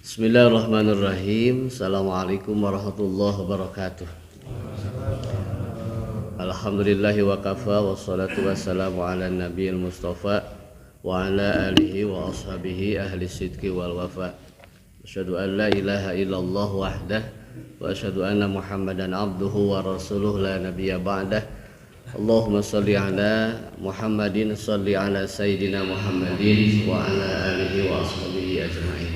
Bismillahirrahmanirrahim. Assalamualaikum warahmatullahi wabarakatuh. Alhamdulillahi wa kafa, wassalatu wassalamu ala nabiyil mustafa wa ala alihi wa ashabihi ahli sidqi wal wafa. Asyhadu an la ilaha illallah wahdah wa asyhadu anna muhammadan abduhu wa rasuluh la nabiyya ba'dah. Allahumma salli ala Muhammadin, salli ala sayyidina Muhammadin wa ala alihi wa ashabihi ajma'in.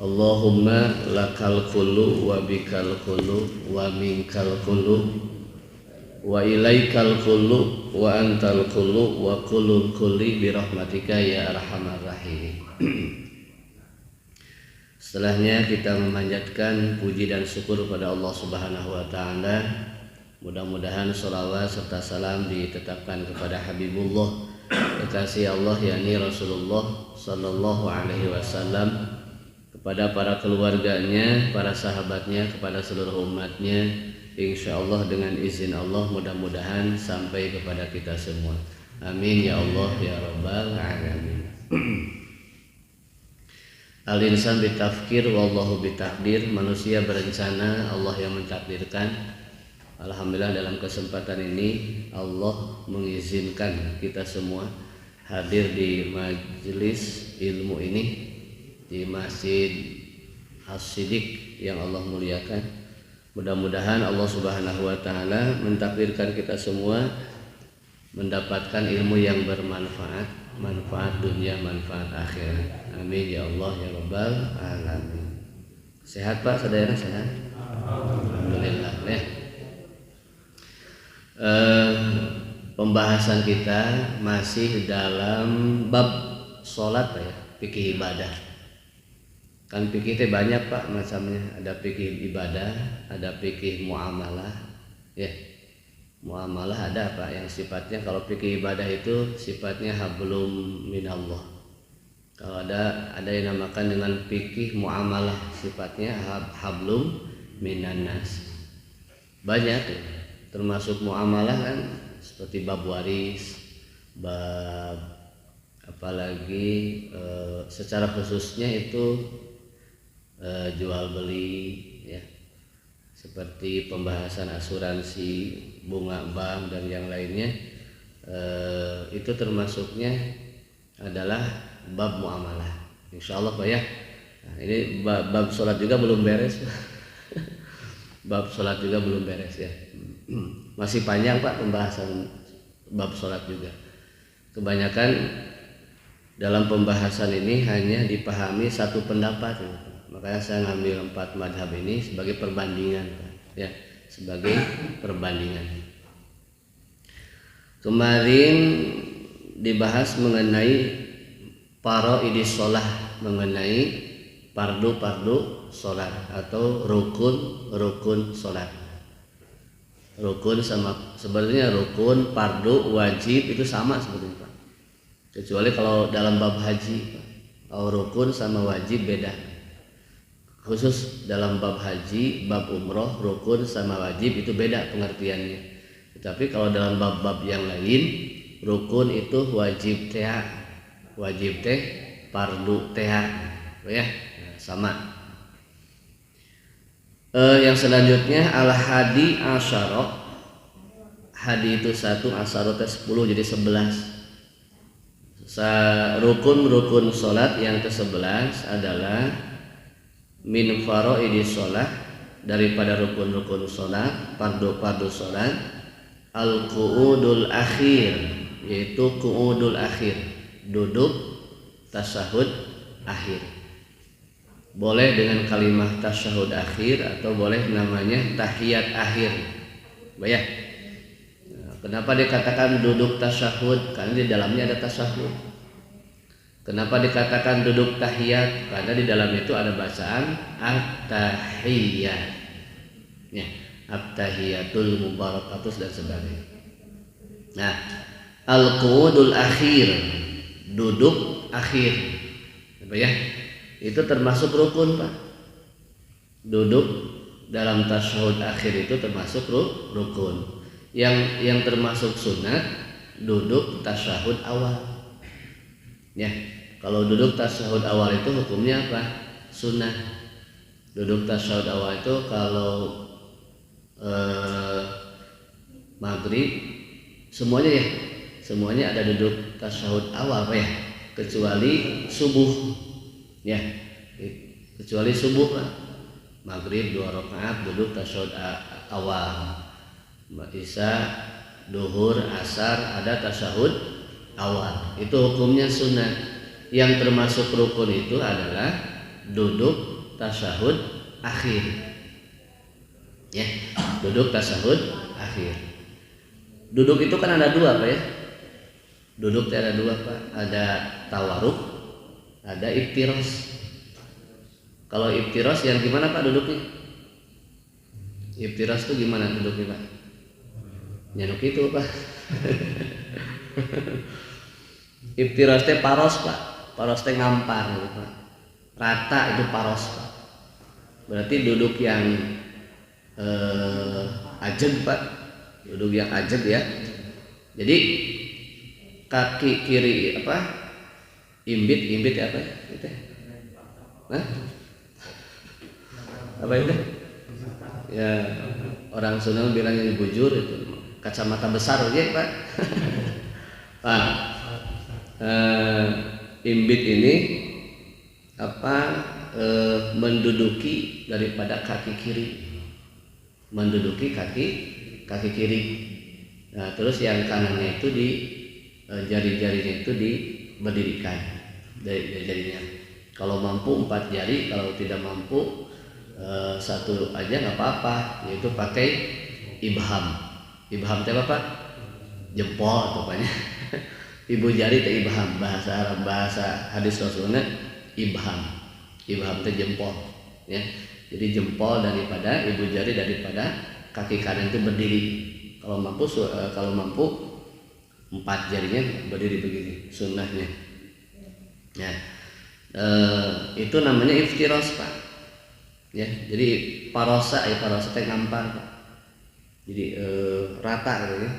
Allahumma lakal kullu wa bikal kullu wa minkal kullu wa ilaikal kullu wa antal kullu wa kullul kulli birahmatika ya arhamar rahimin. Setelahnya kita memanjatkan puji dan syukur kepada Allah Subhanahu wa taala. Mudah-mudahan sholawat serta salam ditetapkan kepada Habibullah kekasih Allah yakni Rasulullah sallallahu alaihi wasallam, kepada para keluarganya, para sahabatnya, kepada seluruh umatnya, insyaallah dengan izin Allah mudah-mudahan sampai kepada kita semua. Amin ya Allah ya rabbal alamin. Al-insan bitafkir wallahu bitakdir. Manusia berencana, Allah yang mentakdirkan. Alhamdulillah dalam kesempatan ini Allah mengizinkan kita semua hadir di majelis ilmu ini di Masjid As-Siddiq yang Allah muliakan. Mudah-mudahan Allah Subhanahu wa taala mentakdirkan kita semua mendapatkan ilmu yang bermanfaat, manfaat dunia, manfaat akhirat. Amin ya Allah ya rabbal alamin. Sehat Pak, saudara sehat? Alhamdulillah ya. Pembahasan kita masih dalam bab salat ya, fikih ibadah. Kan fikih itu banyak Pak macamnya, ada fikih ibadah, ada fikih muamalah. Ya. Muamalah ada Pak yang sifatnya, kalau fikih ibadah itu sifatnya hablum minallah. Kalau ada yang namakan dengan fikih muamalah, sifatnya hablum minannas. Banyak ya. Termasuk muamalah kan seperti bab waris, bab apalagi secara khususnya itu jual beli ya, seperti pembahasan asuransi, bunga bank dan yang lainnya, itu termasuknya adalah bab muamalah. Insyaallah Pak ya. Nah, ini bab sholat juga belum beres. Bab sholat juga belum beres ya. Masih panjang Pak pembahasan bab sholat juga. Kebanyakan dalam pembahasan ini hanya dipahami satu pendapat. Makanya saya ngambil 4 madhab ini sebagai perbandingan ya, sebagai perbandingan. Kemarin dibahas mengenai faraidis shalah, mengenai fardu sholat atau rukun sholat. Rukun sama sebenarnya rukun, fardu, wajib itu sama sebetulnya Pak. Kecuali kalau dalam bab haji, kalau rukun sama wajib beda. Khusus dalam bab haji, bab umroh, rukun sama wajib itu beda pengertiannya. Tetapi kalau dalam bab-bab yang lain, rukun itu wajib teh, fardu teh, ya sama. Yang selanjutnya al-hadi asyara. Hadi itu 1, asyara 10 jadi 11. Rukun sholat yang ke-11 adalah min faraidis sholat, daripada rukun sholat, fardu sholat, al-qu'udul akhir, yaitu qu'udul akhir, duduk tasyahud akhir. Boleh dengan kalimat tasyahud akhir atau boleh namanya tahiyat akhir. Bayah. Kenapa dikatakan duduk tasyahud? Karena di dalamnya ada tasyahud. Kenapa dikatakan duduk tahiyat? Karena di dalam itu ada bacaan at-tahiyyat. Ya, at-tahiyyatul mubarakatus dan sebagainya. Nah, al-qu'udul akhir, duduk akhir. Apa ya? Itu termasuk rukun Pak. Duduk dalam tasyahud akhir itu termasuk rukun. Yang termasuk sunat duduk tasyahud awal. Ya, Kalau duduk tasyahud awal itu hukumnya apa? Sunnah. Duduk tasyahud awal itu kalau maghrib semuanya ya, semuanya ada duduk tasyahud awal apa ya, kecuali subuh ya, kecuali subuh lah. Maghrib 2 rakaat duduk tasyahud awal. Isya, duhur, asar ada tasyahud awal. Itu hukumnya sunnah. Yang termasuk rukun itu adalah duduk tasyahud akhir. Ya, duduk tasyahud akhir. Duduk itu kan ada dua, Pak ya. Duduk ada dua, Pak. Ada tawaruk, ada iftiros. Kalau iftiros yang gimana, Pak, duduknya? Iftiros itu gimana duduknya, Pak? Nyanuk itu, Pak. Iftiros teh paros, Pak. Paros teh ngampar gitu, Pak. Rata itu paros, Pak. Berarti duduk yang ajeg, Pak. Duduk yang ajeg ya. Jadi kaki kiri apa? Imbit apa ya? Itu. Hah? Apa itu? Ya, orang Sunda bilangnya bujur itu. Kacamata besar aja, Pak. Pak. Imbit ini apa? Menduduki daripada kaki kiri. Menduduki kaki kiri. Nah, terus yang kanannya itu di jari-jarinya itu diberdirikan dari jarinya. Kalau mampu 4 jari, kalau tidak mampu 1 aja nggak apa-apa, yaitu pakai ibham. Ibham itu apa, Pak? Jempol pokoknya. Ibu jari itu ibham, bahasa Arab, bahasa hadis Rasulullah ibham. Ibham itu jempol, ya. Jadi jempol daripada ibu jari daripada kaki kanan itu berdiri. Kalau mampu 4 jarinya berdiri begini, sunnahnya. Ya, itu namanya iftiros, Pak. Ya, jadi parosa itu ngampar, Pak. Jadi rata gitu ya.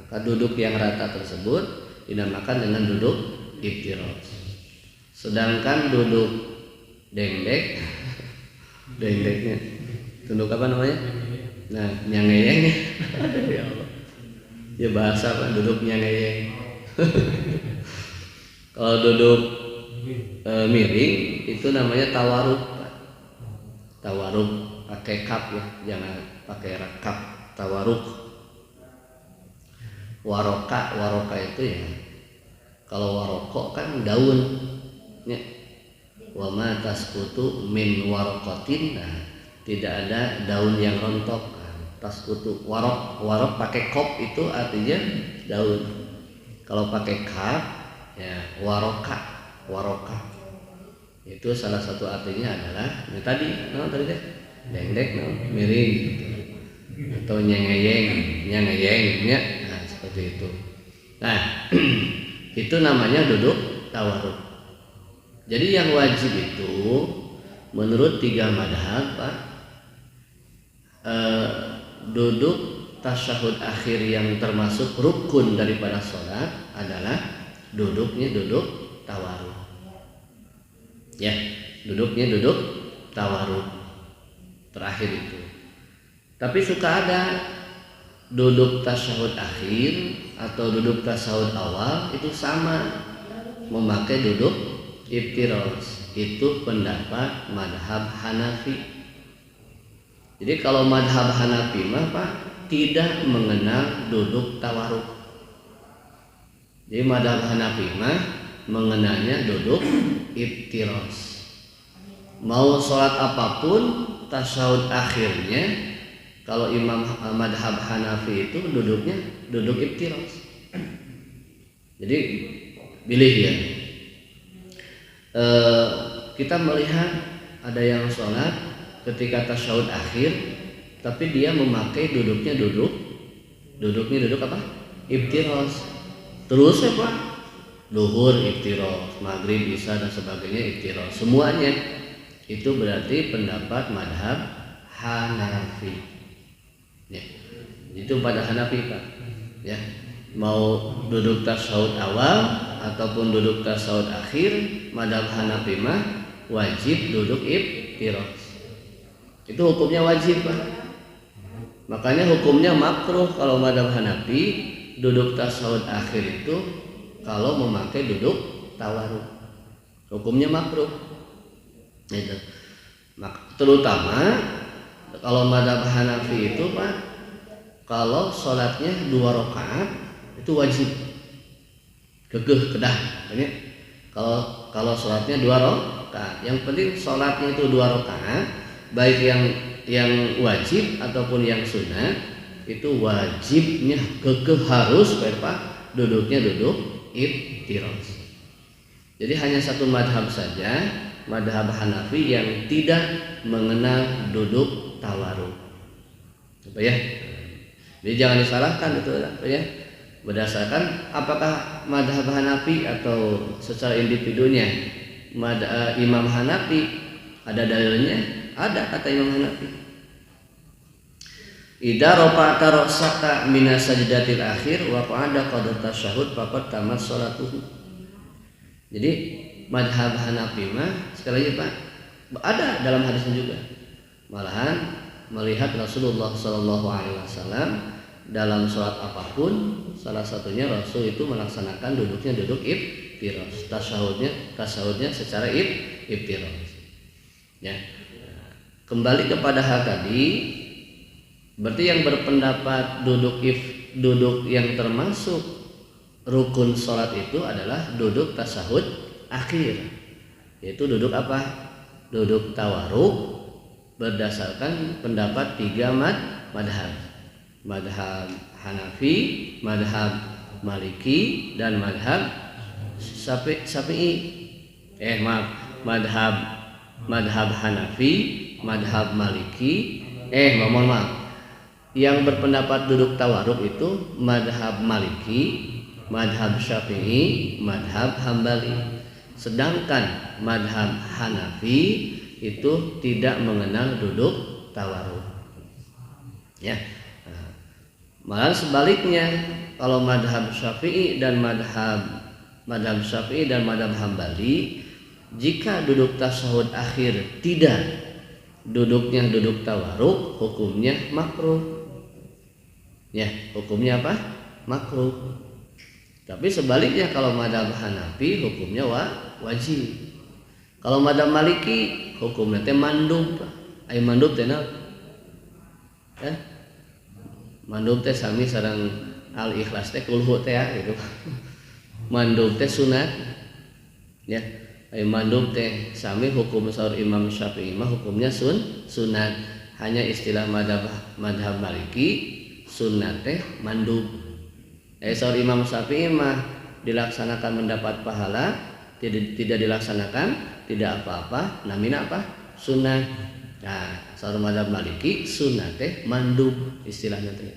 Maka duduk yang rata tersebut dinamakan dengan duduk iftiros. Sedangkan duduk dengdek, dengdeknya, duduk apa namanya? Nah, nyangeyeng. Ya Allah. Ya bahasa, Pak, duduk nyangeyeng. Kalau duduk miring itu namanya tawaruk, Pak. Tawaruk pakai kap ya, jangan pakai rakap. Tawaruk. Waroka itu ya. Kalau waroko kan daun. Ya. Wa ma tasqutu min warokotin. Nah, tidak ada daun yang rontok. Tasqutu warok pakai kop itu artinya daun. Kalau pakai kap ya waroka. Itu salah satu artinya adalah ini tadi deh dengdek miring gitu. Atau nyengeyeng ya. Nah, seperti itu. Nah, itu namanya duduk tawaruk. Jadi yang wajib itu menurut 3 madhab, Pak, duduk tasyahud akhir yang termasuk rukun daripada sholat adalah duduknya duduk tawaruk. Ya, duduknya duduk tawaruk terakhir itu. Tapi suka ada duduk tasyahud akhir atau duduk tasyahud awal itu sama memakai duduk iftiros. Itu pendapat madhab Hanafi. Jadi kalau madhab Hanafi mah, Pak, tidak mengenal duduk tawaruk. Jadi madhab Hanafi mah mengenalnya duduk iftiros. Mau sholat apapun tasyahud akhirnya, kalau Imam madhab Hanafi itu duduknya duduk iftiros. Jadi pilih ya. Kita melihat ada yang sholat ketika tasyahud akhir, tapi dia memakai duduknya duduk apa? Iftiros. Terus apa? Duhur iftiros, maghrib, isya dan sebagainya iftiros. Semuanya itu berarti pendapat madhab Hanafi. Ya, itu pada Hanafi, Pak. Ya, mau duduk tasyahud awal ataupun duduk tasyahud akhir, mazhab Hanafi mah wajib duduk iftirosh. Itu hukumnya wajib, Pak. Makanya hukumnya makruh kalau mazhab Hanafi duduk tasyahud akhir itu kalau memakai duduk tawarruk. Hukumnya makruh. Itu. Terutama kalau mazhab Hanafi itu, Pak, kalau sholatnya 2 rakaat itu wajib. Kekeh kedah, ya. Kalau sholatnya 2 rakaat, yang penting sholatnya itu 2 rakaat, baik yang wajib ataupun yang sunnah, itu wajibnya kekeh harus, Pak, duduknya duduk iftirosh. Jadi hanya satu madhab saja, madhab Hanafi, yang tidak mengenal duduk tawarruk. Apa ya? Jadi jangan disalahkan itu, apa ya? Berdasarkan apakah madhab Hanafi atau secara individunya. Imam Hanafi ada dalilnya, ada kata Imam Hanafi. Idza rafa'ta ra'saka minas sajdatil akhir wa qa'ada qad tasyahhud faqad tamat shalatuhu. Jadi madhab Hanafi mah sekali lagi, Pak, ada dalam hadisnya juga. Malahan melihat Rasulullah SAW dalam sholat apapun, salah satunya Rasul itu melaksanakan duduknya duduk iftirosh, tasyahudnya secara iftirosh. Ya. Kembali kepada hal tadi, berarti yang berpendapat duduk yang termasuk rukun sholat itu adalah duduk tasyahud akhir, yaitu duduk apa? Duduk tawarruk berdasarkan pendapat 3 madhab. Madhab Hanafi, madhab Maliki, dan madhab Syafi'i. Madhab Hanafi, madhab Maliki, mohon maaf. Yang berpendapat duduk tawarruk itu madhab Maliki, madhab Syafi'i, madhab Hambali. Sedangkan madhab Hanafi itu tidak mengenal duduk tawarruk. Ya. Malah sebaliknya, kalau madhab Syafi'i dan madhab Syafi'i dan madhab Hambali, jika duduk tasyahud akhir tidak duduknya duduk tawarruk, hukumnya makruh. Ya, hukumnya apa? Makruh. Tapi sebaliknya kalau madhab Hanafi hukumnya wajib. Kalau madhab Maliki hukumnya teh mandub. Ai mandub teh naon? Mandub teh sami sareng al-ikhlas teh kulhu teh gitu. Mandub teh sunat. Ya, ai mandub teh sami hukum saur Imam Syafi'i mah hukumnya sunat. Hanya istilah madhab Maliki sunat teh mandub. Saur Imam Syafi'i mah dilaksanakan mendapat pahala, tidak dilaksanakan tidak apa-apa, namina apa? Sunnah. Nah, saur mazhab Maliki sunnah teh mandub istilahnya teh.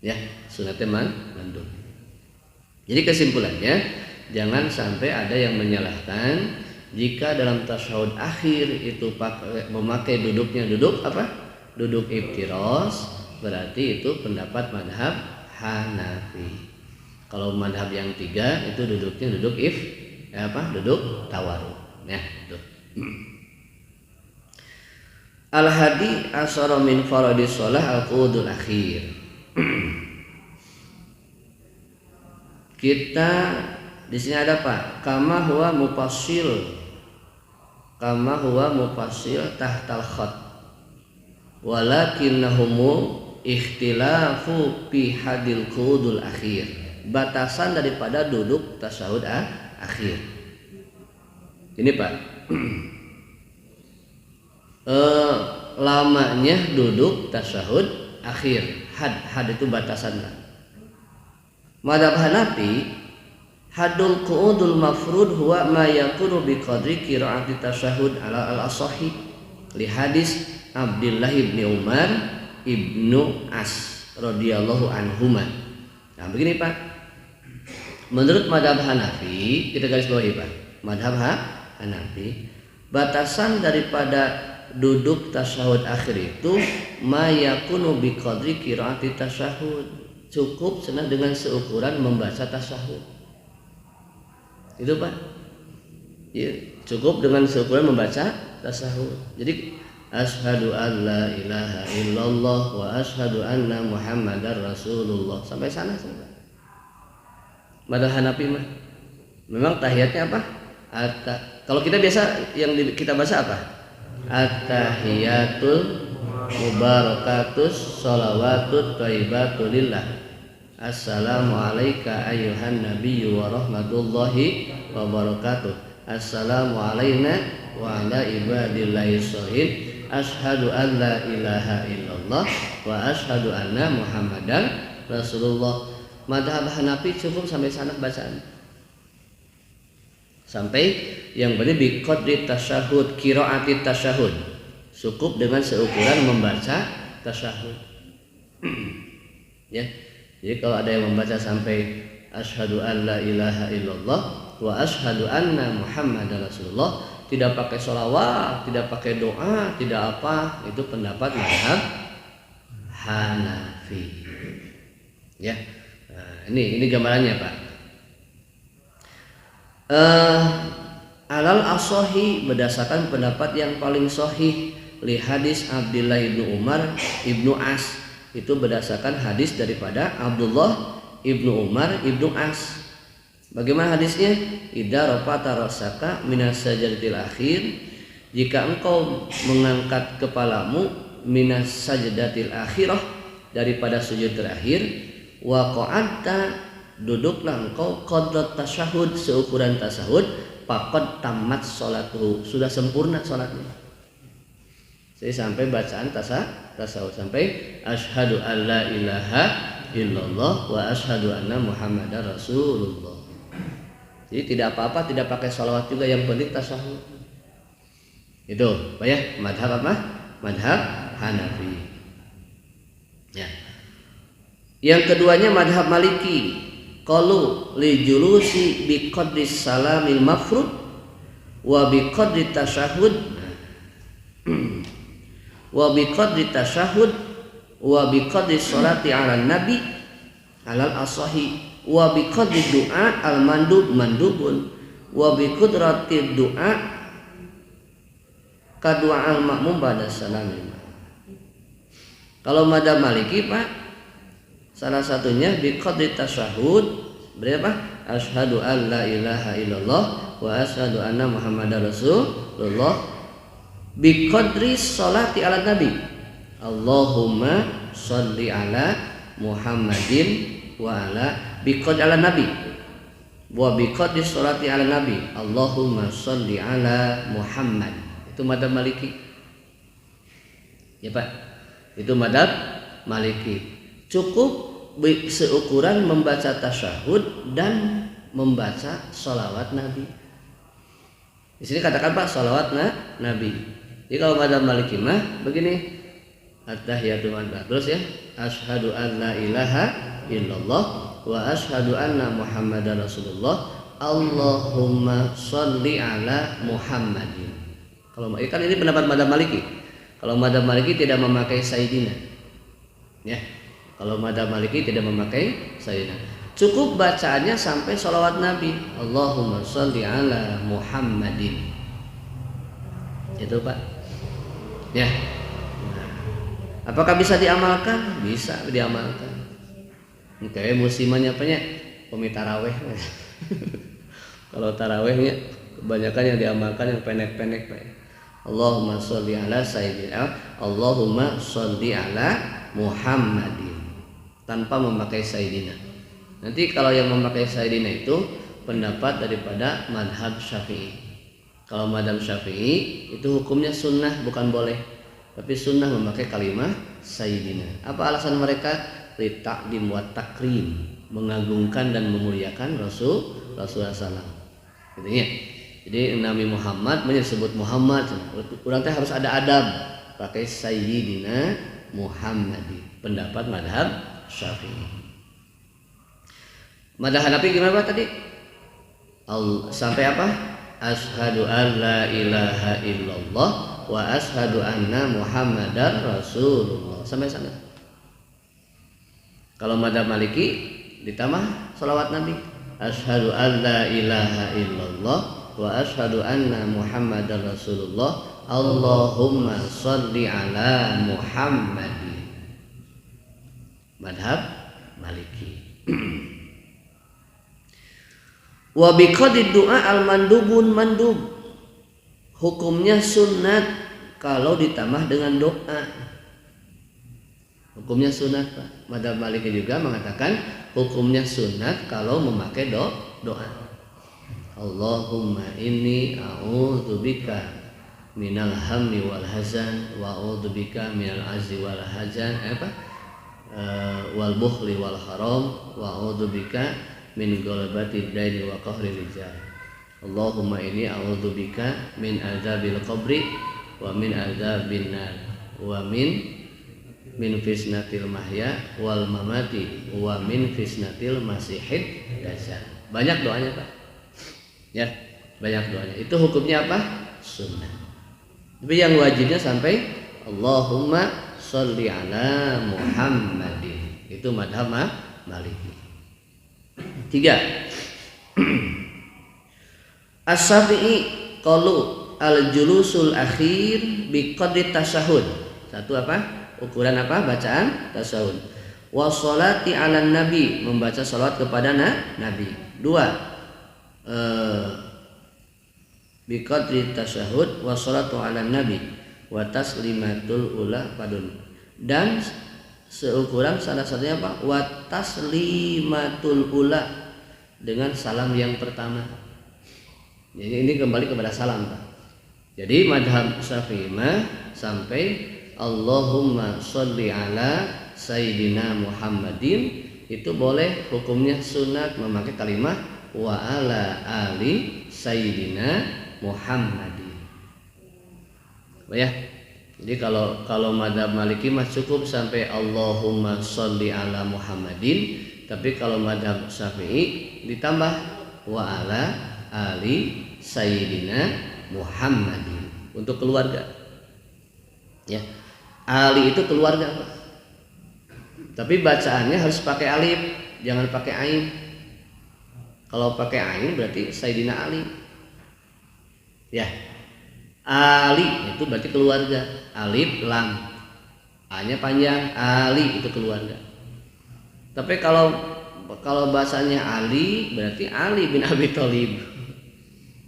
Ya, sunnah teh mandub. Jadi kesimpulannya, jangan sampai ada yang menyalahkan jika dalam tasyahud akhir itu memakai duduknya duduk apa? Duduk iftirosh, berarti itu pendapat madhab Hanafi. Kalau madhab yang 3 itu duduknya duduk duduk tawarruk. Ya, itu. Al-hadi asyara min faradis shalah al-qudul akhir. Kita di sini ada Pak, kama huwa mufassil tahtal khat. Walakinnahum ikhtilafu fi hadil qudul akhir. Batasan daripada duduk tasyahud akhir. Ini Pak. Lamanya duduk tasyahud akhir. Had itu batasan. Madhab Hanafi, hadul qu'udul mafrud huwa ma yakunu bi qadri qiraati tasyahud ala al-asahi li hadis Abdullah ibni Umar ibnu As radhiyallahu anhuma. Nah, begini Pak. Menurut madhab Hanafi, kita garis bawahi Pak. Madhab Hanafi, batasan daripada duduk tasyahud akhir itu ma yakunu bi qadri qiraati tasyahud, cukup senang dengan seukuran membaca tasyahud. Itu Pak. Ya, cukup dengan seukuran membaca tasyahud. Jadi asyhadu an la ilaha illallah wa asyhadu anna muhammadar rasulullah. Sampai sana sampai. Madhab Hanafi mah memang tahiyatnya apa? Kalau kita biasa yang kita baca apa? At-tahiyatul mubarakatus sholawatut thayyibatul lillah. Assalamu alayka ayyuhan nabiyyu wa rahmatullahi wa barakatuh. Assalamu alayna wa ala ibadillahi sholihin. Asyhadu an la ilaha illallah wa asyhadu anna muhammadan rasulullah. Madhab Hanafi cukup sampai sana bacaan. Sampai yang benar bi qadri tasyahud, qiraati tasyahud. Cukup dengan seukuran membaca tasyahud. Ya. Jadi kalau ada yang membaca sampai asyhadu an la ilaha illallah wa asyhadu anna muhammadar rasulullah, tidak pakai sholawat, tidak pakai doa, tidak apa, itu pendapat mazhab Hanafi. Ya. Nah, ini gambarannya Pak. Alal asohi berdasarkan pendapat yang paling sahih li hadis Abdullah ibnu Umar ibnu As, itu berdasarkan hadis daripada Abdullah ibnu Umar ibnu As. Bagaimana hadisnya? Idza rafa'ta rasaka minas sajdatil akhir, jika engkau mengangkat kepalamu minas sajdatil akhirah, daripada sujud terakhir, wa qa'adta, duduklah engkau qadrat tasyahud, seukuran tasyahud, faqad tamat sholatuhu, sudah sempurna salatnya. Saya sampai bacaan tasyahud sampai asyhadu an la ilaha illallah wa asyhadu anna muhammadar rasulullah. Jadi tidak apa-apa, tidak pakai sholawat juga, yang penting tasyahud. Itu Pak ya, madhab apa? Madhab Hanafi. Ya. Yang keduanya madhab Maliki. Qalu li julusi bi qadri salamil mafrud wa bi qadri tasyahud wa bi qadri tasyahud wa bi qadri sholati ala nabi alal asahi wa bi qadri du'a al mandubun wa bi qudrati du'a kadua al makmum ba'da salamil. Kalau madhab Maliki Pak, salah satunya bi qadri tasyahud, berapa? Asyhadu an la ilaha illallah wa asyhadu anna muhammadar rasulullah, bi qadri sholati ala nabi. Allahumma sholli ala Muhammadin wa ala bi qadri ala nabi. Wa bi qadri sholati ala nabi. Allahumma sholli ala Muhammad. Itu madhab Maliki. Ya Pak. Itu madhab Maliki. Cukup seukuran membaca tasyahud dan membaca sholawat Nabi. Di sini katakan Pak sholawat Nabi. Jadi kalau madhab Maliki mah begini, at-tahiyatu lillahi, terus ya, asyhadu an la ilaha illallah wa asyhadu anna muhammadar rasulullah, Allahumma sholli ala Muhammadin. Kalau kan ini pendapat madhab Maliki. Kalau madhab Maliki tidak memakai sayyidina. Ya. Kalau madhab Maliki tidak memakai sayyidina. Cukup bacaannya sampai sholawat Nabi. Allahumma sholli ala Muhammadin. Itu Pak. Ya. Nah, apakah bisa diamalkan? Bisa diamalkan. Kayak musimannya apanya? Pemi taraweh. Kalau tarawehnya kebanyakan yang diamalkan yang pendek-pendek Pak. Allahumma sholli ala sayyidina, Allahumma sholli ala Muhammadin, tanpa memakai sayyidina. Nanti kalau yang memakai sayyidina itu pendapat daripada madhab Syafi'i. Kalau madhab Syafi'i itu hukumnya sunnah, bukan boleh, tapi sunnah memakai kalimat sayyidina. Apa alasan mereka? Li ta'dim wa takrim, mengagungkan dan memuliakan Rasulullah SAW. Gitu ya. Jadi Nabi Muhammad menyebut Muhammad, orang teh harus ada adab, pakai sayyidina Muhammadi. Pendapat madhab Syafi'i. Madhab Hanafi gimana tadi? Sampai apa? Asyhadu an la ilaha illallah wa asyhadu anna Muhammadar rasulullah. Sampai sana. Kalau madhab Maliki ditambah sholawat Nabi. asyhadu an la ilaha illallah wa asyhadu anna Muhammadar Rasulullah. Allahumma sholli ala Muhammadin. Madhab Maliki. Wa biqadid du'a al-mandubun mandub. Hukumnya sunat kalau ditambah dengan doa. Hukumnya sunat, Pak. Madhab Maliki juga mengatakan hukumnya sunat kalau memakai doa. Allahumma inni a'udzubika minal hammi wal hazan wa a'udzubika minal azzi wal hazan wal bukhli wal haram wa a'udzubika min ghalabati daini wa qahri rijal. Allahumma inni a'udzubika min adzabil qabri wa min adzabin nar wa min fitnatil mahya wal mamati wa min fitnatil masihid dajjal. Banyak doanya, Pak. Ya, banyak doanya. Itu hukumnya apa? Sunnah. Tapi yang wajibnya sampai Allahumma sholli ala Muhammadin. Itu madhab Maliki. 3. As-Syafi'i qalu al-julusul akhir bi qadri tasyahud. Satu apa? Ukuran apa? Bacaan tasyahud. Wa sholati 'alan nabi, membaca salat kepada nabi. 2. Bi qadri tasyahud wa sholatu 'alan nabi wa taslimatul ula padun. Dan seukuran salah satunya apa? Wa taslimatul ula, dengan salam yang pertama. Jadi ini kembali kepada salam, Pak. Jadi madhab Syafi'i sampai Allahumma sholli ala Sayyidina Muhammadin itu boleh, hukumnya sunat memakai kalimat wa ala ali Sayyidina Muhammadin. Ya. Jadi kalau madhab Maliki mah cukup sampai Allahumma sholli ala Muhammadin, tapi kalau madhab Syafi'i ditambah wa ala ali Sayyidina Muhammadin untuk keluarga. Ya. Ali itu keluarga, Pak. Tapi bacaannya harus pakai alif, jangan pakai ain. Kalau pakai ain berarti Sayyidina Ali. Ya. Ali itu berarti keluarga. Alif lam. A-nya panjang, Ali itu keluarga. Tapi kalau bahasanya Ali berarti Ali bin Abi Thalib.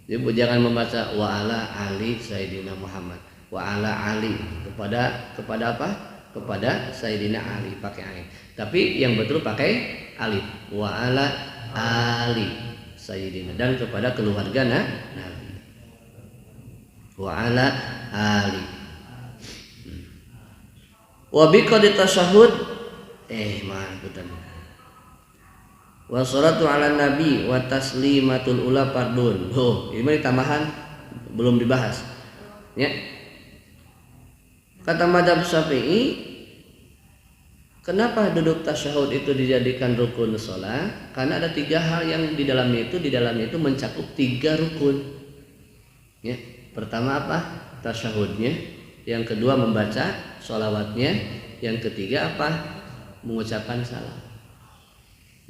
Jadi jangan membaca wa ala Ali Sayyidina Muhammad. Wa ala Ali kepada apa? Kepada Sayyidina Ali pakai ain. Tapi yang betul pakai alif. Wa ala Ali Sayyidina, dan kepada keluarga Nabi. Wa ala ali. Wa biqadri tasyahud wa sholatu ala nabi wa taslimatul ula fardun. Ini tambahan belum dibahas. Ya. Kata madhab Syafi'i, kenapa duduk tasyahud itu dijadikan rukun sholat? Karena ada 3 hal yang di dalamnya itu mencakup 3 rukun. Ya. Pertama apa? Tasyahudnya. Yang kedua membaca sholawatnya. Yang ketiga apa? Mengucapkan salam.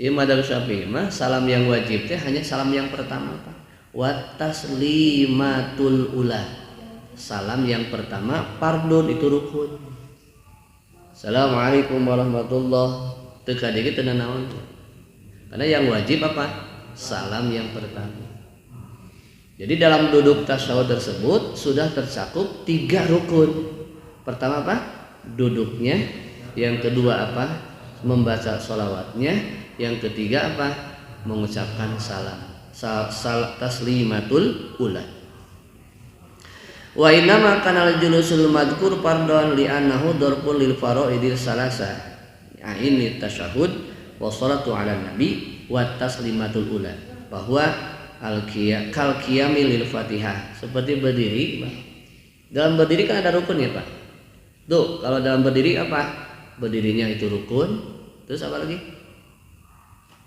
Ini madhab Syafi'i mah salam yang wajib hanya salam yang pertama, Pak. Wa taslimatul ula. Salam yang pertama fardun, itu rukun. Assalamualaikum warahmatullahi teka dikit teu naon. Karena yang wajib apa? Salam yang pertama. Jadi dalam duduk tasyahud tersebut sudah tercakup 3 rukun. Pertama apa? Duduknya. Yang kedua apa? Membaca sholawatnya. Yang ketiga apa? Mengucapkan salam. Taslimatul ula. Wa innama kana al-julusul madhkur fardhan li annahu darpun lil faraidil salasa. Ya, ini tasyahud wa sholatu ala nabi wa taslimatul ula. Bahwa kal qiyami lil Fatihah, seperti berdiri, Pak. Dalam berdiri kan ada rukun ya, Pak. Tuh, kalau dalam berdiri apa? Berdirinya itu rukun. Terus apa lagi?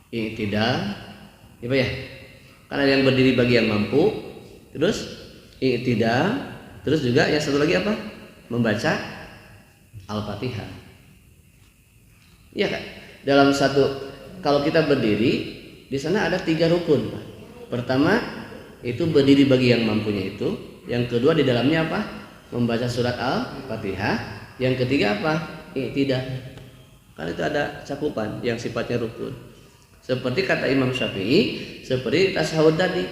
I'tidal. Apa ya? Karena yang berdiri bagi yang mampu. Terus i'tidal. Terus juga yang satu lagi apa? Membaca Al-Fatihah. Iya kan? Dalam satu, kalau kita berdiri di sana ada 3 rukun. Pertama itu berdiri bagi yang mampunya itu. Yang kedua di dalamnya apa? Membaca surat Al-Fatihah. Yang ketiga apa? Tidak. Kan itu ada cakupan yang sifatnya rukun. Seperti kata Imam Syafi'i, seperti tasyahud tadi.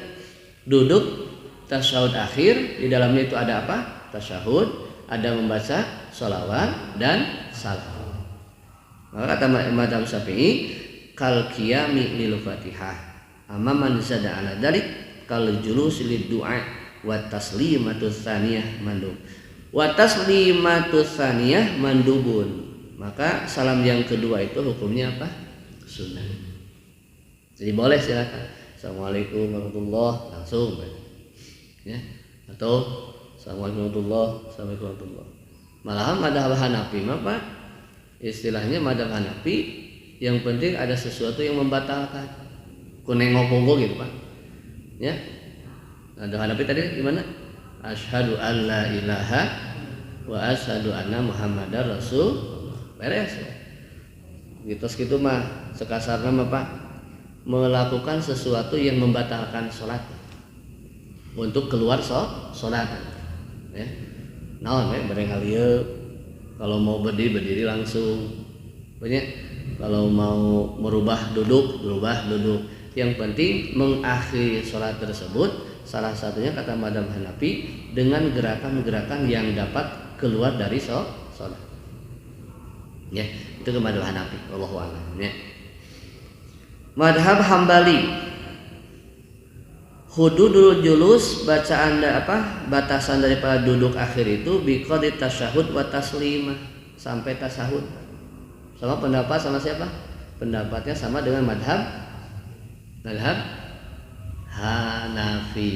Duduk tasyahud akhir, di dalamnya itu ada apa? Tasyahud, ada membaca sholawat dan salam. Maka kata Imam Syafi'i, kal qiyami lil Fatihah. Amma man zada ala dzalik kal julus lid du'a wa taslimatu tsaniyah mandub. Wa taslimatu tsaniyah mandubun. Maka salam yang kedua itu hukumnya apa? Sunnah. Jadi boleh silakan. Assalamualaikum warahmatullahi langsung. Ya. Atau Assalamualaikum warahmatullahi. Malahan madzhab Hanafi mah Pak, istilahnya madzhab Hanafi yang penting ada sesuatu yang membatalkan. Kunengopogo gitu Pak. Ya. Madzhab Hanafi tadi gimana? Asyhadu an la ilaha wa asyhadu anna Muhammadar Rasul. Beres. Gitu mah sekasarnya mah Pak, melakukan sesuatu yang membatalkan sholat untuk keluar sholat. Ya. Naon we bareng halieu kalau mau berdiri langsung. Banyak kalau mau merubah duduk. Yang penting mengakhiri sholat tersebut salah satunya kata madzhab Hanafi dengan gerakan-gerakan yang dapat keluar dari sholat. Ya, itu ke madzhab Hanafi, wallahu a'lam. Ya. Madhab Hambali, hududul julus bacaan batasan daripada duduk akhir itu biqadri tasyahud wa taslimah, sampai tasyahud. Sama pendapat sama siapa? Pendapatnya sama dengan madhab Hanafi.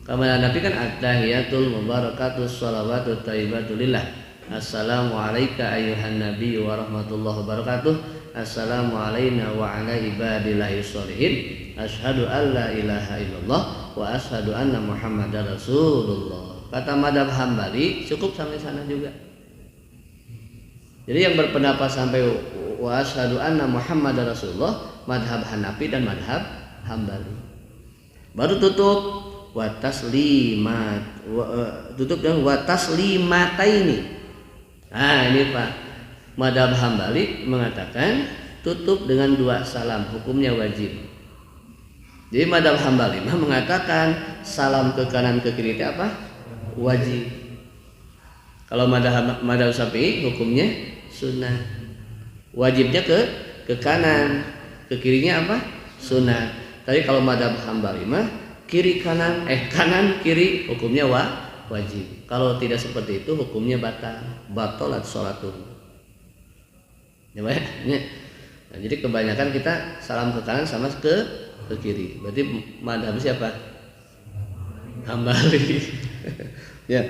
Kalau Hanafi kan at-tahiyatul mubarakatus shalawatut thayyibatu lillah. Assalamu alayka ayyuhan nabiyyu wa rahmatullahi wabarakatuh. Assalamu alayna wa ala ibadillahi sholihin. Asyhadu an la ilaha illallah wa asyhadu anna Muhammadar Rasulullah. Kata madhab Hambali cukup sampai sana juga. Jadi yang berpendapat sampai wa asyhadu anna Muhammadar Rasulullah madhab Hanafi dan madhab Hambali. Baru tutup wa taslimat tutup dengan wa taslimataini. Nah ini Pak, madhab Hambali mengatakan tutup dengan 2 salam hukumnya wajib. Jadi madhab Hambali mengatakan salam ke kanan ke kiri itu apa? Wajib. Kalau madhab Syafi'i hukumnya sunnah. Wajibnya ke kanan, ke kirinya apa? Sunnah. Tapi kalau madhab Hambali kanan kiri hukumnya wajib. Kalau tidak seperti itu hukumnya batalat sholatun. Ya, nah, jadi kebanyakan kita salam ke kanan sama ke kiri. Berarti madhab siapa? Hambali. Ya,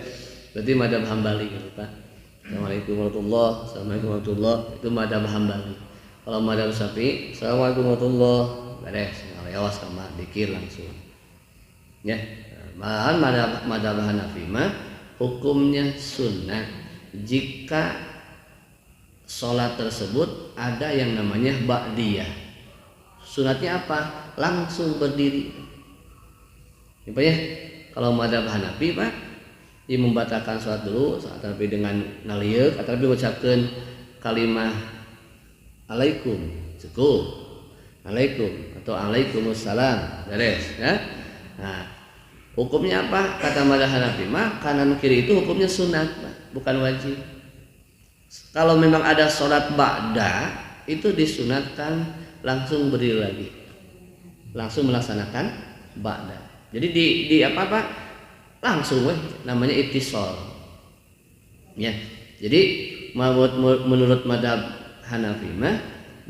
berarti madhab Hambali gitu Pak. Assalamualaikum warahmatullahi. Itu madhab Hambali. Kalau madhab Syafi'i, assalamualaikum warahmatullahi. Beres, ngalewas sama dikir langsung. Ya. Malahan madhab Hanafi hukumnya sunnah jika sholat tersebut ada yang namanya ba'diyah. Sunatnya apa? Langsung berdiri. Ya, kalau madhab Hanafi Pak, dia membatalkan sholat dulu saat terlebih dengan naliuk atau lebih mengucapkan kalimah alaikum cukup, alaikum atau alaikumussalam, beres ya. Nah, hukumnya apa? Kata madhab Hanafi kanan kiri itu hukumnya sunat, bukan wajib. Kalau memang ada sholat ba'da itu disunatkan langsung berdiri lagi, langsung melaksanakan ba'da. Jadi di apa langsung namanya ittisal. Ya. Jadi menurut madhab Hanafi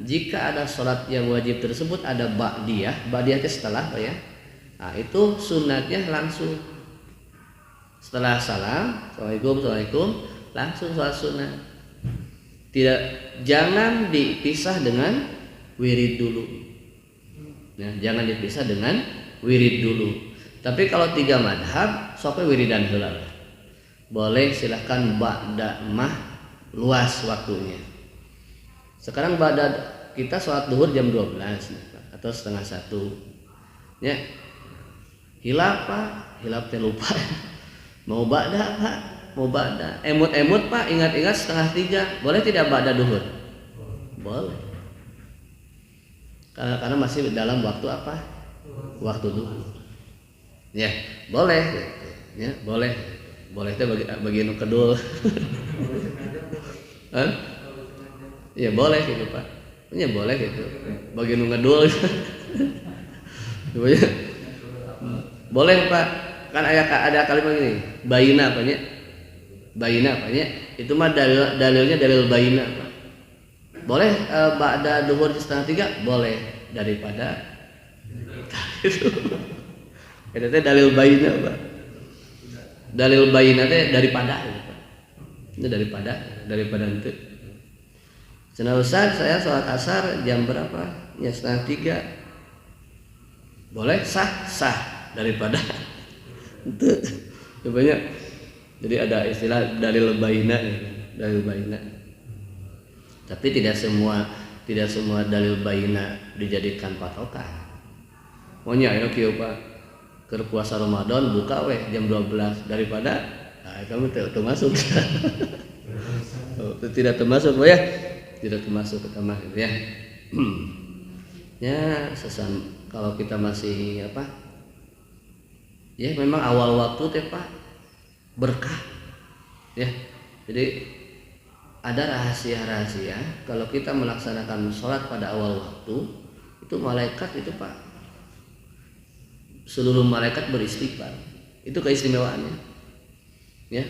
jika ada sholat yang wajib tersebut ada ba'diyah itu setelah apa ya? Nah, itu sunatnya langsung setelah salam, assalamualaikum, langsung sholat sunat. Jangan dipisah dengan wirid dulu. Ya, jangan dipisah dengan wirid dulu. Tapi kalau 3 madhab, soknya wiridan heula. Boleh silahkan ba'da luas waktunya. Sekarang ba'da kita sholat duhur jam 12. atau setengah 1 ya. Hilap Pak, hilap teh lupa. Mau ba'da Pak, mau ba'da. Emut-emut Pak, ingat-ingat setengah 3. Boleh tidak ba'da duhur? Boleh. Karena masih dalam waktu apa? Waktu duhur. Ya, boleh. Ya, boleh. Boleh teh bagi nu kedul. Hah? Ya boleh gitu Pak. Ya boleh gitu. Bagi nu ngedul. Boleh Pak. Kan ada kalimat gini, bayina apanya? Bayina apanya? Itu mah dalilnya dalil bayina Pak. Boleh ba'da duhur setengah 3? Boleh, daripada itu. Itu teh dalil bayina Pak. Dalil bayina teh daripada gitu Pak. Itu daripada itu. Cenah Ustaz, saya sholat asar jam berapa? Ya setengah 3. Boleh, sah daripada itu. Banyak. Jadi ada istilah dalil bayina, dalil bayina. Tapi tidak semua dalil bayina dijadikan patokan. Pokoknya ayo kieu Pak, keur puasa Ramadan buka weh jam 12 daripada kamu tuh masuk. Tidak termasuk ya. Tidak termasuk ke kamar gitu ya. Ya kalau kita masih apa? Ya memang awal waktu teh Pak berkah. Ya. Jadi ada rahasia-rahasia kalau kita melaksanakan sholat pada awal waktu itu malaikat itu Pak, seluruh malaikat beristighfar. Itu keistimewaannya. Ya,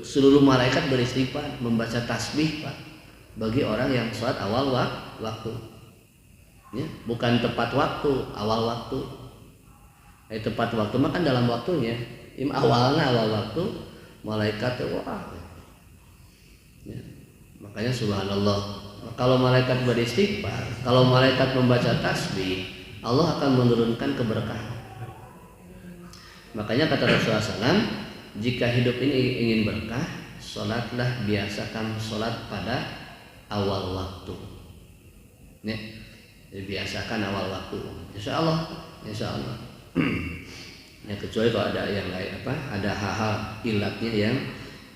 seluruh malaikat beristighfar, membaca tasbih Pak bagi orang yang sholat awal waktu. Ya, bukan tepat waktu, awal waktu. Tepat waktu mah kan dalam waktunya. Awalnya awal waktu malaikat wah. Ya. Makanya subhanallah, kalau malaikat beristighfar, kalau malaikat membaca tasbih, Allah akan menurunkan keberkahan. Makanya kata Rasulullah SAW, jika hidup ini ingin berkah, sholatlah, biasakan sholat pada awal waktu. Ya, biasakan awal waktu. Insya Allah. Ya, kecuali kalau ada yang lain ada hal-hal ilatnya yang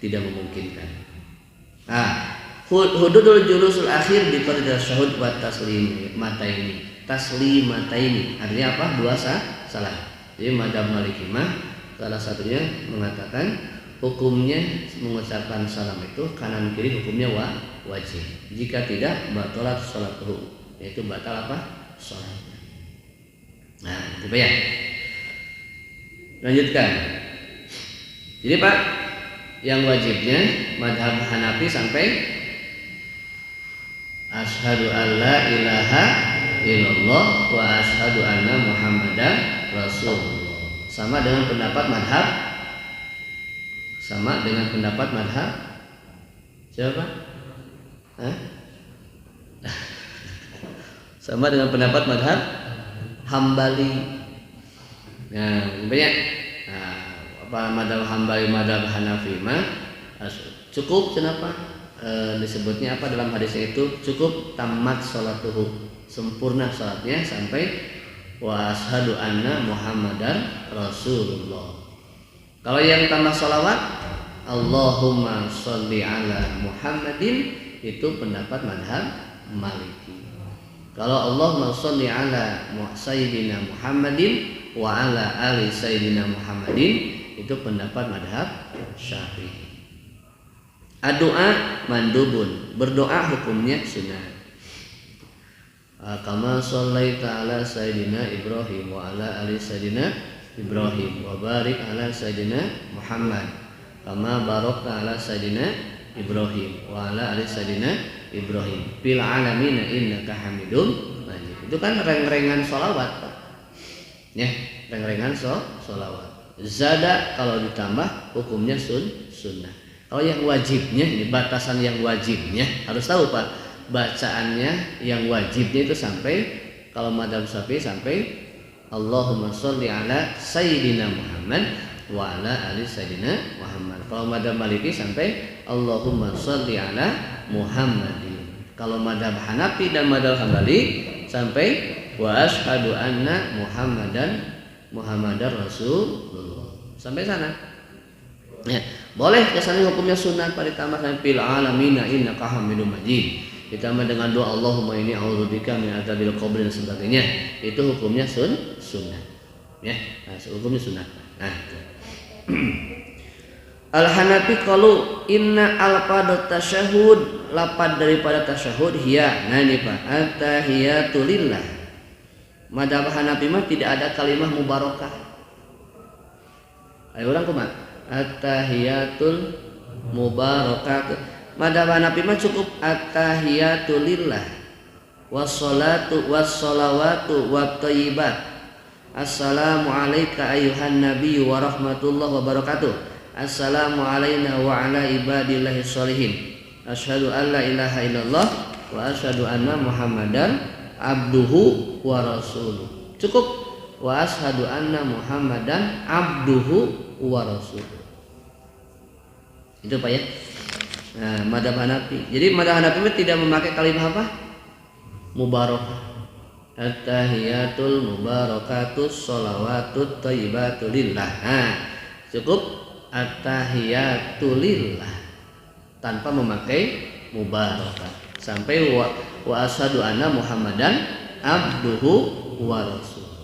tidak memungkinkan. Hududul julusul akhir di pada syahud wa taslimataini. Taslimataini artinya apa? 2 salah. Jadi madzhab Maliki salah satunya mengatakan hukumnya mengucapkan salam itu kanan kiri hukumnya wajib. Jika tidak batalat salatuhu, yaitu batal apa? Salatnya. Nah, itu ya. Lanjutkan. Jadi Pak, yang wajibnya mazhab Hanafi sampai asyhadu alla ilaha illallah wa asyhadu anna Muhammadan Rasulullah. Sama dengan pendapat madhab siapa? Sama dengan pendapat madhab Hambali. Nah, banyak. Madhab Hambali, madhab Hanafi cukup kenapa? Disebutnya apa dalam hadisnya itu? Cukup tamat sholatuhu, sempurna sholatnya sampai wa asyhadu anna Muhammadan Rasulullah. Kalau yang tambah sholawat Allahumma sholli ala Muhammadin, itu pendapat madhab Maliki. Kalau Allahumma sholli ala Sayyidina Muhammadin wa ala ali Sayyidina Muhammadin, itu pendapat madhab Syafi'i. Doa mandubun, berdoa hukumnya sunnah. Kama shallaita ala Sayyidina Ibrahim wa ala ali Sayyidina Ibrahim wa barik ala Sayyidina Muhammad kama barakta ala Sayyidina Ibrahim wa ala ali Sayyidina Ibrahim fil alamin innaka Hamidum Majid. Itu kan reng-rengan sholawat Pak. Ya, reng-rengan sholawat. Zada kalau ditambah hukumnya sunnah. Kalau yang wajibnya, ini batasan yang wajibnya harus tahu Pak. Bacaannya yang wajibnya itu sampai, kalau madzhab Syafi'i sampai Allahumma sholli ala Sayyidina Muhammad wa ala ali Sayyidina Muhammad. Kalau madzhab Maliki sampai Allahumma sholli ala Muhammadin. Kalau madzhab Hanafi dan madzhab Hambali sampai wa asyhadu anna Muhammadar Rasulullah. Sampai sana. Ya, boleh kesannya hukumnya sunat pada ditambahkan fil alamina innaka hamidum majid. Ditambah dengan doa Allahumma inni a'udzubika min adzabil qabr dan sebagainya. Itu hukumnya sunnah. Ya, nah, hukumnya sunnah. Nah, Al-Hanafi qalu inna alfadut tasyahud, lapad daripada tasyahud hiya. Nah ini Pak, at-tahiyatu lillah. Madzhab Hanafi mah tidak ada kalimah mubarakah. Ayo ulang kumaha? At-tahiyatul mubarakatuh. Madzhab Hanafi mah cukup at-tahiyatu lillah. Wassalatu wassalawatu wattayyibat. Assalamu alayka ayyuhan nabiyyu wa rahmatullahi wa barakatuh. Assalamu alayna wa ala ibadillahi sholihin. Asyhadu an la ilaha illallah wa asyhadu anna Muhammadan abduhu wa rasuluh. Cukup. Wa asyhadu anna Muhammadan abduhu wa rasuluh. Itu Pak ya. Nah, madzhab Hanafi. Jadi madzhab Hanafi tidak memakai kalimat apa? Mubarakah. At-tahiyatul mubarakatus sholawatut thayyibatu lillah. Nah, cukup at-tahiyatu lillah tanpa memakai mubarakah sampai wa asyhadu anna Muhammadan abduhu wa rasuluh.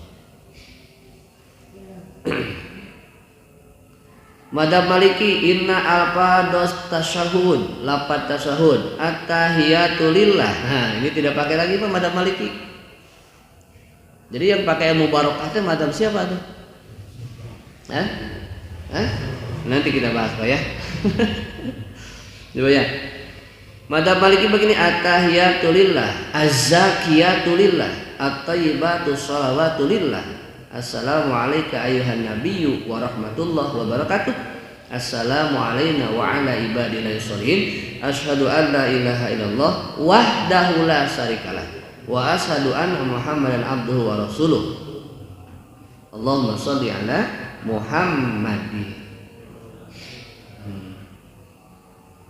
Madzhab Maliki inna alfados tasyahud, lafaz tasyahud at-tahiyatu lillah. Nah, ini tidak pakai lagi Pak madzhab Maliki. Jadi yang pakai mubarakah itu madzhab siapa tuh? Hah? Nanti kita bahas Pak ya. Coba ya. Madzhab Maliki begini, at-tahiyatu lillah, az-zakiyatu lillah, at-thayyibatu sholawatu lillah. Assalamu alayka ayyuhan nabiyyu wa rahmatullahi wa barakatuh. Assalamu alayna wa ala ibadillahi sholihin. Asyhadu an la ilaha illallah wahdahu la syarikalah wa asyhadu anna Muhammadan abduhu wa rasuluh. Allahumma shalli ala Muhammadin.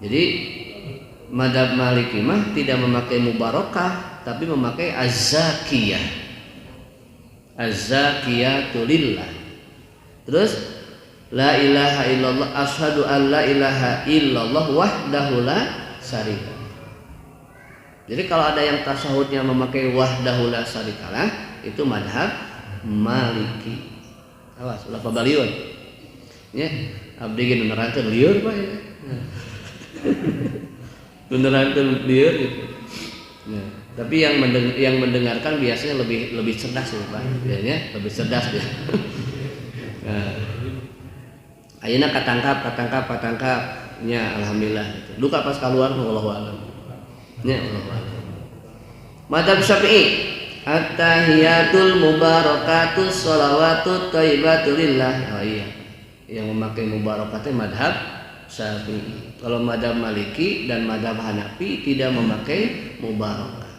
Jadi madzhab Maliki mah tidak memakai mubarakah tapi memakai az-zakiyah. Az-zakiyatu lillah. Terus la ilaha illallah asyhadu an la ilaha illallah wahdahu la syarika. Jadi kalau ada yang tasawufnya memakai wahdahu la syarikalah itu madzhab Maliki. Awas ulah pabaliun. Ya, abdi ge nerangkeun lieur Pak ya. Beneran liur gitu. Nah, tapi yang mendengarkan biasanya lebih cerdas ya Pak. Biasanya lebih cerdas dia. Nah, ayeuna katangkap nya alhamdulillah gitu. Duka pas keluar wallahu alam. Nya wallahu alam. Madzhab Syafi'i at-tahiyatul mubarakatus sholawatut thayyibatu lillah. Oh iya. Yang memakai mubarakatnya madzhab Syafi'i. Kalau madzhab Maliki dan madzhab Hanafi tidak memakai mubarakah.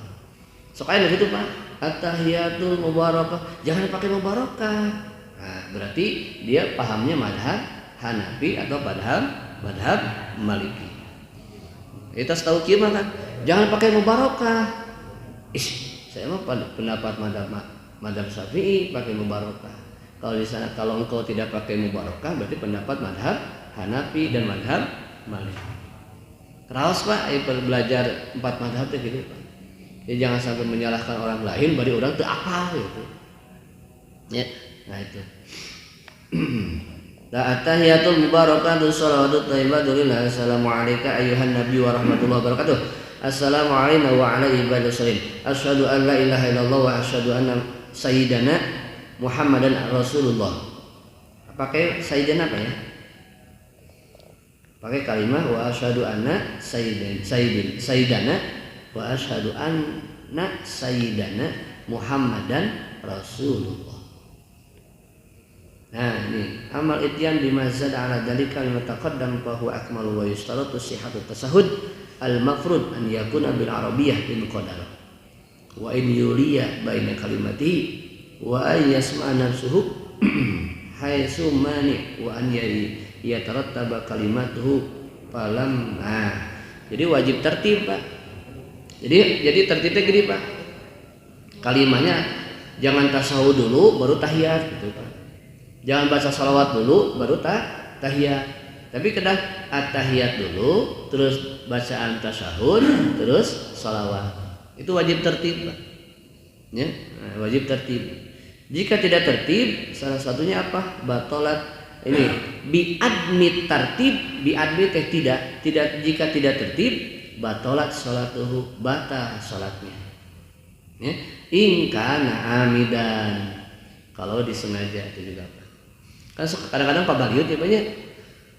Soalnya begitu Pak. At-tahiyatul mubarakah, jangan pakai mubarakah. Nah, berarti dia pahamnya madzhab Hanafi atau madzhab Maliki. Kita tahu kieu kan, jangan pakai mubarakah. Saya mah pendapat madzhab Syafi'i pakai mubarakah. Kalau di sana kalau engkau tidak pakai mubarakah berarti pendapat madzhab Hanafi dan madzhab Maliki. Raos Pak, belajar 4 madzhab teh gitu Pak. Jadi jangan sampai menyalahkan orang lain bari orang teu apa gitu. Ya, nah itu. La atahiyatul mubarakatuh shalawatut thayyibatu lillah. Assalamu alayka ayyuhan nabiyyu wa rahmatullahi wa barakatuh. Assalamu alayna wa ala ibadillahi sholihin. Asyhadu an la ilaha illallah wa asyhadu anna sayyidana Muhammadan Rasulullah. Pakai sayyidana apa ya? Pakai kalimat wa asyhadu anna sayyidana wa asyhadu anna sayyidana Muhammadan Rasulullah. Nah ini amal ityan bimazad ala dalika mimma taqaddam fa huwa akmalu wa yustaratu sihhatu tasahhud al mafrud an yakuna bil arabiyyah bil qadar wa in yuliya baina kalimati wa ay yasma nafsuhu haitsu mani wa an yatarattaba kalimatuhu falam. Nah, jadi wajib tertib Pak. Jadi tertibnya gini Pak. Kalimahnya jangan tasawuf dulu baru tahiyat gitu Pak. Jangan baca salawat dulu baru tahiyat. Tapi kedah at-tahiyat dulu, terus bacaan tasyahud, terus salawat. Itu wajib tertib Pak. Ya, wajib tertib. Jika tidak tertib, salah satunya apa? Batolat ini biadmi tertib, biadmi tidak jika tidak tertib, batolat salatuhu, batal salatnya. Ya, in kana amidan. Kalau disengaja itu juga Pak. Kan kadang-kadang Pak Baliut ya banyak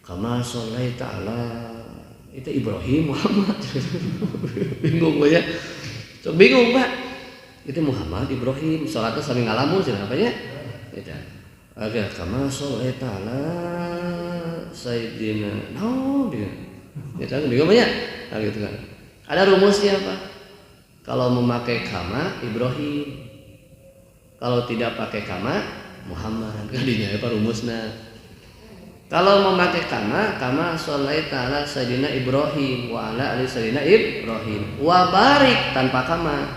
kama sholai ta'ala itu Ibrahim Muhammad. Bingung banyak. So, bingung Pak. Itu Muhammad Ibrahim salatnya sambil ngalamun sih apanya? Itu. Oke, kama sholai ta'ala Sayyidina dia. Ya kan bingung banyak. Nah, gitu kan. Ada rumusnya Pak. Kalau memakai kama Ibrahim. Kalau tidak pakai kama Muhammad. Kadinya apa rumusnya? Kalau memakai kama sholai ta'ala Sayyidina Ibrahim wa ala ali Sayyidina Ibrahim wa barik tanpa kama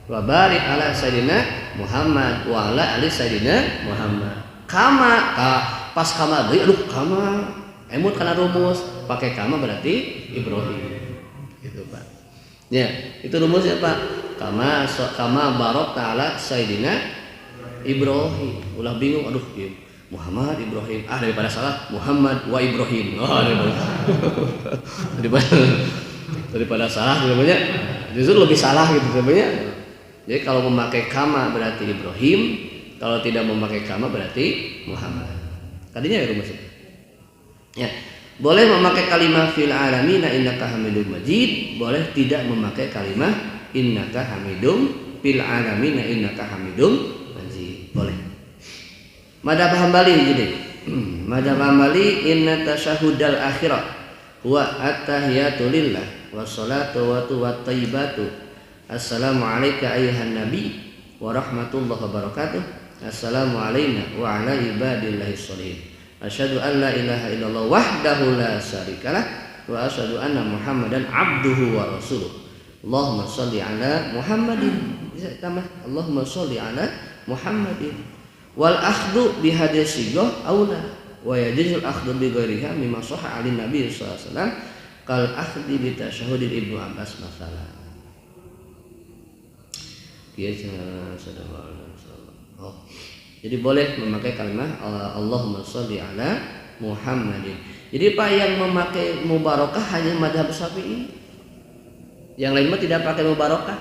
wa barik ala Sayyidina Muhammad wa ala ali Sayyidina Muhammad. Kama pas kama deui aduh kama emut kana rumus pakai kama berarti Ibrahim gitu Pak. Ya, itu rumusnya Pak. Kama barok ta'ala Sayyidina Ibrahim. Ulah bingung aduh Muhammad Ibrahim daripada salah Muhammad wa Ibrahim. Daripada salah sebenarnya justru lebih salah gitu sebenarnya. Jadi kalau memakai kama berarti Ibrahim, kalau tidak memakai kama berarti Muhammad. Tadinya ya rumusnya. Ya, boleh memakai kalimat fil alamina innaka hamidum majid, boleh tidak memakai kalimat innaka hamidum fil alamina innaka hamidum majid. Boleh. Madhab Hambali jadi. Madhab Hambali inna tasyahudal akhirah huwa at-tahiyatu lillah wassalatu wa thayyibatu. Assalamu alayka ayyuhan nabi wa rahmatullahi wa barakatuh. Assalamu alayna wa ala ibadillahi sholihin. Asyhadu an la ilaha illallah wahdahu la syarikalah wa asyhadu anna Muhammadan abduhu wa rasuluh. Allahumma shalli ala Muhammadin. Bisa tambah Allahumma shalli ala Muhammadin. Wal akhdhu bi hadhihi sighah aula wa yajuzul akhdhu bi ghairiha mimma sahha 'an Nabi sallallahu alaihi wasallam kal akhdhi bi tasyahudil Ibnu Abbas masalah. Oh. Jadi boleh memakai kalimat Allahumma sholli ala Muhammadin. Jadi Pak yang memakai mubarakah hanya mazhab Syafi'i. Yang lain mah tidak pakai mubarakah.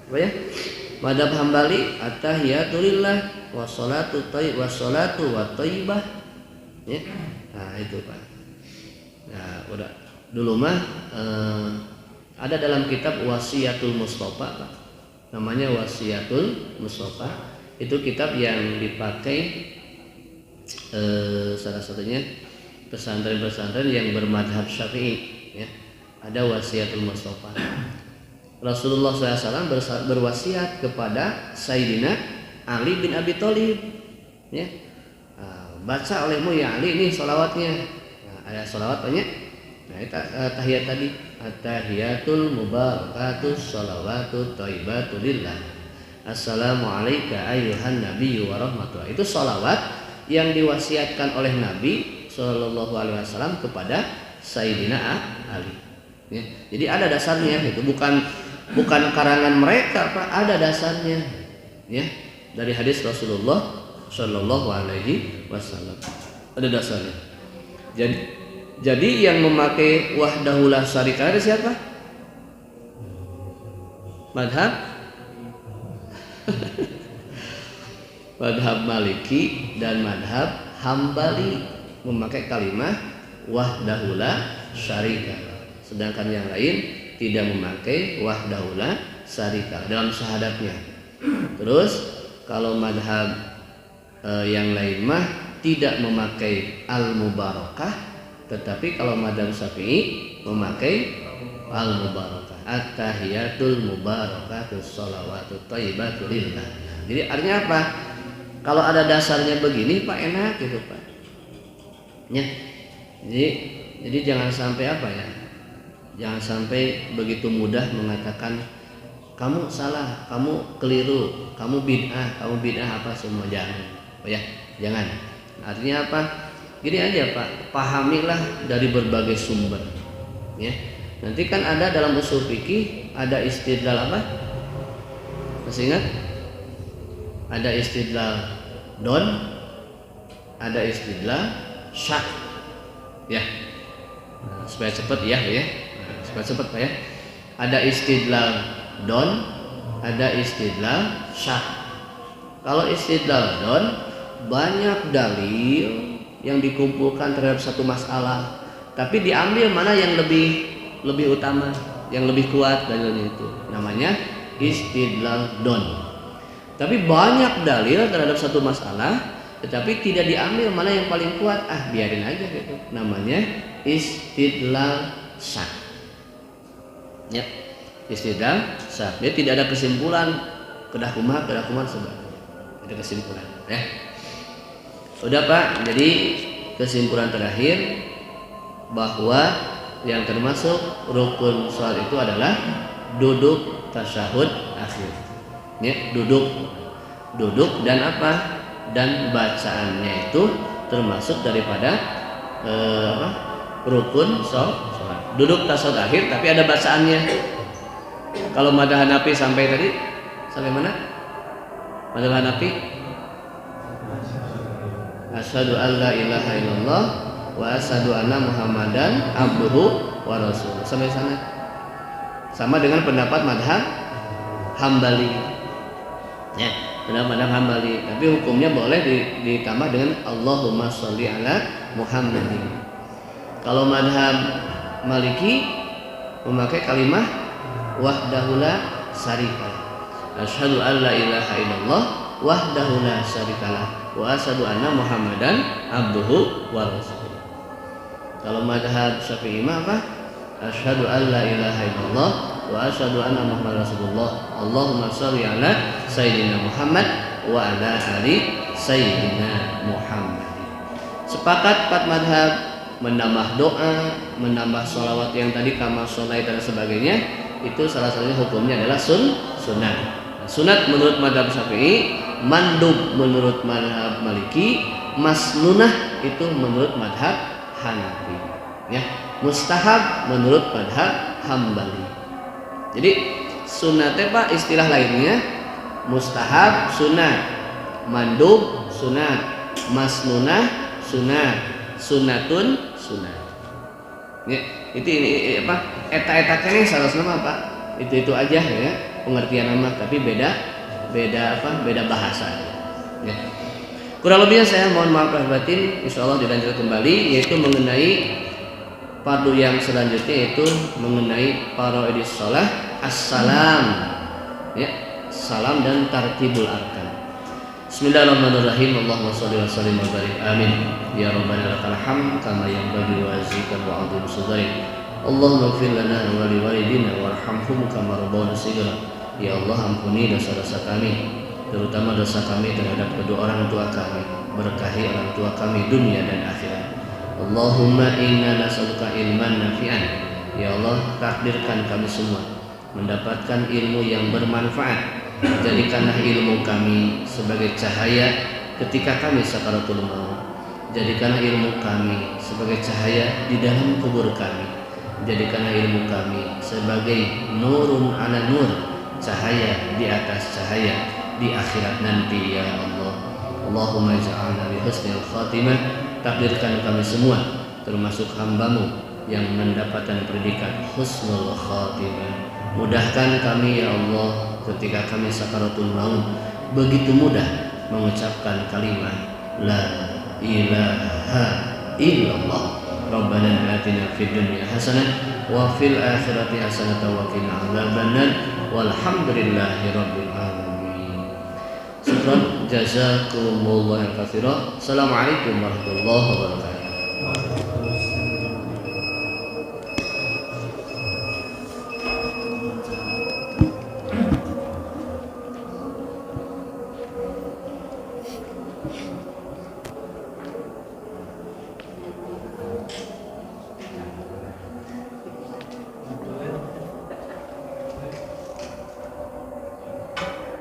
Apa ya? Mazhab Hambali at-tahiyatu lillah wassalatu wa thayyibah. Ya. Nah, itu Pak. Nah, udah dulu mah ada dalam kitab Wasiyatul Mustafa Pak. Namanya Wasiyatul Mustafa. Itu kitab yang dipakai salah satunya pesantren-pesantren yang bermadhab Syafi'i ya. Ada Wasiyatul Mustafa. Rasulullah SAW berwasiat kepada Sayyidina Ali bin Abi Thalib ya. Baca olehmu ya Ali ini sholawatnya. Ada sholawat banyak. Nah itu tahiyat tadi at-tahiyatul mubarakatus sholawatut thayyibatu lillah. Assalamu alayka ayyuhan nabiyyu wa rahmatullah. Itu sholawat yang diwasiatkan oleh Nabi Shallallahu Alaihi Wasallam kepada Sayyidina Ali. Ya. Jadi ada dasarnya, itu bukan karangan mereka, Pak. Ada dasarnya, ya, dari hadis Rasulullah Shallallahu Alaihi Wasallam. Ada dasarnya. Jadi yang memakai wahdahu la syarika lahu siapa? Madhab Madhab Maliki dan Madhab Hambali memakai kalimat wahdahu la syarika. Sedangkan yang lain tidak memakai wahdahu la syarika dalam syahadatnya. Terus kalau madhab yang lain mah tidak memakai al-mubarakah, tetapi kalau madhab Syafi'i memakai al-mubarakah. At-tahiyatul mubarakatus sholawatut thayyibatu lillah. Jadi artinya apa? Kalau ada dasarnya begini Pak enak gitu Pak. Ya. Jadi jangan sampai apa ya? Jangan sampai begitu mudah mengatakan kamu salah, kamu keliru, kamu bid'ah apa semua, jangan. Oh ya, jangan. Artinya apa? Gini aja Pak, pahamilah dari berbagai sumber. Ya. Nanti kan ada dalam usul fikih ada istidlal apa? Masih ingat? Ada istidlal don, ada istidlal syak. Ya. Nah, supaya cepat ya. Nah, supaya cepat Pak ya. Ada istidlal don, ada istidlal syak. Kalau istidlal don, banyak dalil yang dikumpulkan terhadap satu masalah, tapi diambil mana yang lebih utama, yang lebih kuat dalilnya, itu namanya istidlal don. Tapi banyak dalil terhadap satu masalah, tetapi tidak diambil mana yang paling kuat, biarin aja gitu, namanya istidlal syak. Ya, istidlal syak. Dia tidak ada kesimpulan kedah kumaha sebab ada kesimpulan ya. Udah Pak, jadi kesimpulan terakhir bahwa yang termasuk rukun sholat itu adalah duduk tasyahud akhir. Ya, duduk dan apa? Dan bacaannya itu termasuk daripada rukun sholat. Duduk tasyahud akhir tapi ada bacaannya. Kalau madzhab Hanafi sampai mana? Madzhab Hanafi asyhadu an la ilaha illallah wa asyhadu anna muhammadan abduhu wa rasuluh. Sampai sana. Sama dengan pendapat madhab Hambali. Ya, pendapat madhab Hambali. Tapi hukumnya boleh ditambah dengan Allahumma sholli ala Muhammadin. Kalau madhab Maliki memakai kalimat wahdahu la syarika. Asyhadu an la ilaha illallah wahdahu la syarikalah wa asyhadu anna Muhammadan abduhu wa rasuluh. Kalau madhab Syafi'i apa? Asyhadu an la ilaha illallah wa asyhadu anna Muhammadan rasulullah. Allahumma shalli ala sayyidina Muhammad wa ala ali sayyidina Muhammad. Sepakat 4 madhab menambah doa, menambah sholawat yang tadi kama sholai dan sebagainya, itu salah satunya hukumnya adalah sunnah. Sunat menurut madhab Syafi'i, mandub menurut madhab Maliki, masnunah itu menurut madhab Hanafi. Ya, mustahab menurut madhab Hambali. Jadi sunatnya Pak istilah lainnya mustahab sunat, mandub sunat, masnunah sunat, sunatun sunat. Ya, ini apa? Eta-eta salah nama Pak. Itu aja ya. Pengertian nama tapi beda bahasa ya. Kurang lebihnya saya mohon maaf lahir batin. Insyaallah dilanjutkan kembali, yaitu mengenai fardu yang selanjutnya, yaitu mengenai faraidus shalah, assalam ya, salam dan tartibul arkan. Bismillahirrahmanirrahim. Allahumma shalli wa sallim wa barik amin ya rabbana lakal hamd kama yanbaghi wa azika wa a'udhu bisadri. Allahumma ighfir lana wa liwalidina warhamhum kama rabbawna shighra. Ya Allah, ampuni dosa-dosa kami, terutama dosa kami terhadap kedua orang tua kami. Berkahi orang tua kami dunia dan akhirat. Allahumma inna nas'aluka ilman nafi'an. Ya Allah, takdirkan kami semua mendapatkan ilmu yang bermanfaat. Jadikanlah ilmu kami sebagai cahaya ketika kami sakaratul maut. Jadikanlah ilmu kami sebagai cahaya di dalam kubur kami. Jadikanlah ilmu kami sebagai nurun ala nur, cahaya di atas cahaya di akhirat nanti ya Allah. Allahumma ja'alna bi husnil khatimah. Takdirkan kami semua termasuk hamba-Mu yang mendapatkan predikat husnul khatimah. Mudahkan kami ya Allah ketika kami sakaratul maut, begitu mudah mengucapkan kalimat la ilaha illallah. Rabbana atina fid dunya hasanah wa fil akhirati hasanah wa qina adzabannar. Walhamdulillahi rabbil alamin. Syukran jazakumullahu khairan. Assalamualaikum warahmatullahi wabarakatuh.